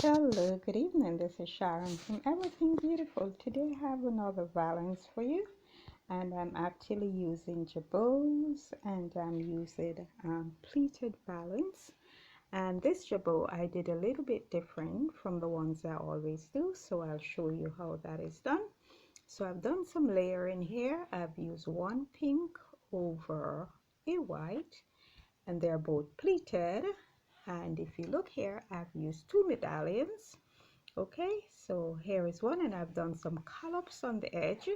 Hello, good evening. This is Sharon from Everything Beautiful. Today I have another valance for you, and I'm actually using jabots, and I'm using pleated valance. And this jabot I did a little bit different from the ones I always do, so I'll show you how that is done. So I've done some layering here. I've used one pink over a white, and they're both pleated. And if you look here, I've used two medallions. Okay, so here is one, and I've done some scallops on the edge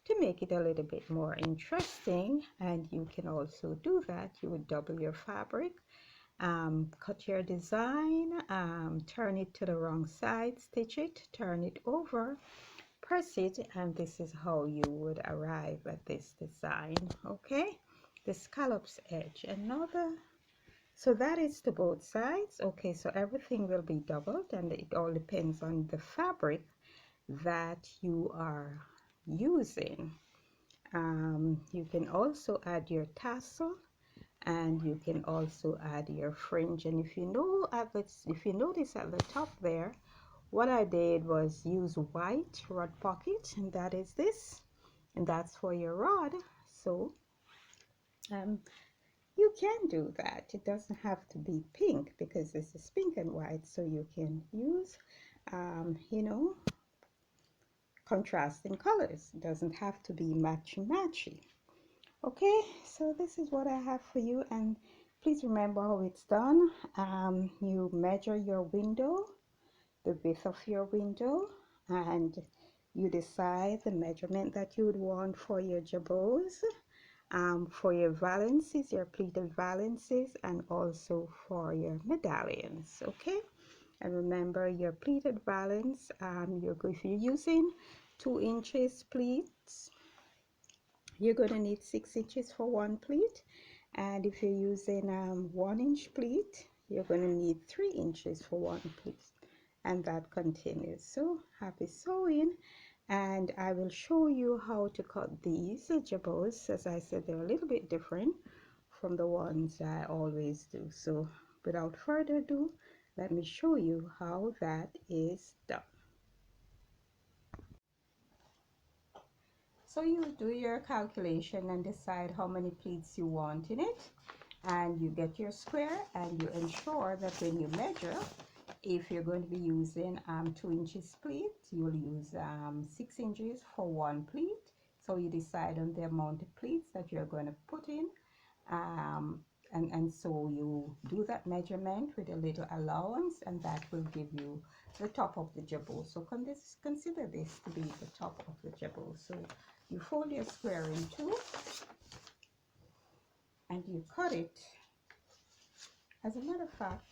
to make it a little bit more interesting. And you can also do that. You would double your fabric, cut your design, turn it to the wrong side, stitch it, turn it over, press it, and this is how you would arrive at this design. Okay, the scallops edge, another. So that is to both sides. Okay, so everything will be doubled, and it all depends on the fabric that you are using. You can also add your tassel, and you can also add your fringe. And if you notice at the top there, what I did was use white rod pocket, and that is this, and that's for your rod. So you can do that. It doesn't have to be pink because this is pink and white, so you can use contrasting colors. It doesn't have to be matchy. Okay, so this is what I have for you, and please remember how it's done. You measure your window, the width of your window, and you decide the measurement that you would want for your jabots, for your valances, your pleated valances, and also for your medallions. Okay, and remember your pleated valance, if you're using 2 inches pleats, you're going to need 6 inches for one pleat, and if you're using 1 inch pleat, you're going to need 3 inches for one pleat, and that continues. So happy sewing, and I will show you how to cut these jabots. As I said, they're a little bit different from the ones I always do. So without further ado, let me show you how that is done. So you do your calculation and decide how many pleats you want in it, and you get your square, and you ensure that when you measure, if you're going to be using 2 inches pleat, you will use 6 inches for one pleat. So you decide on the amount of pleats that you're going to put in, and so you do that measurement with a little allowance, and that will give you the top of the jabot. So consider this to be the top of the jabot. So you fold your square in two, and you cut it. As a matter of fact,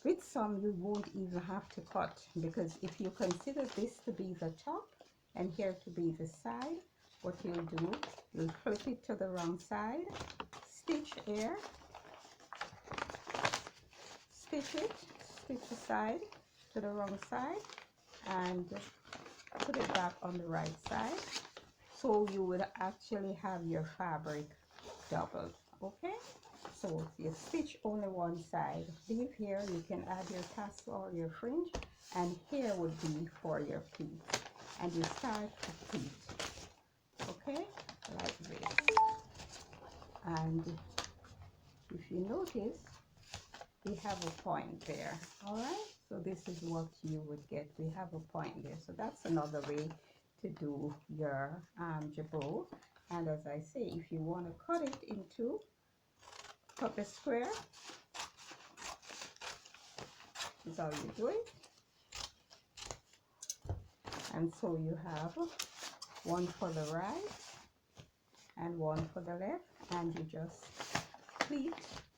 with some you won't even have to cut, because if you consider this to be the top and here to be the side, what you'll do, you'll flip it to the wrong side, stitch here, stitch the side to the wrong side, and put it back on the right side. So you would actually have your fabric doubled. Okay, so you stitch only one side, leave here, you can add your tassel or your fringe, and here would be for your pleat, and you start to pleat, okay, like this. And if you notice, we have a point there. All right, so this is what you would get. We have a point there, so that's another way to do your jabot. And as I say, if you want to cut it into, cut the square, is how you do it. And so you have one for the right and one for the left, and you just pleat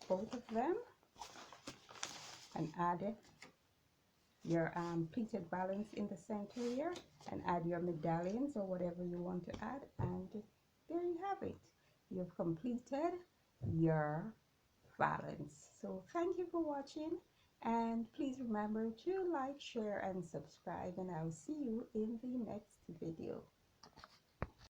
both of them and add your pleated valance in the center here, and add your medallions or whatever you want to add, and there you have it. You've completed your valance. So thank you for watching, and please remember to like, share, and subscribe, and I'll see you in the next video.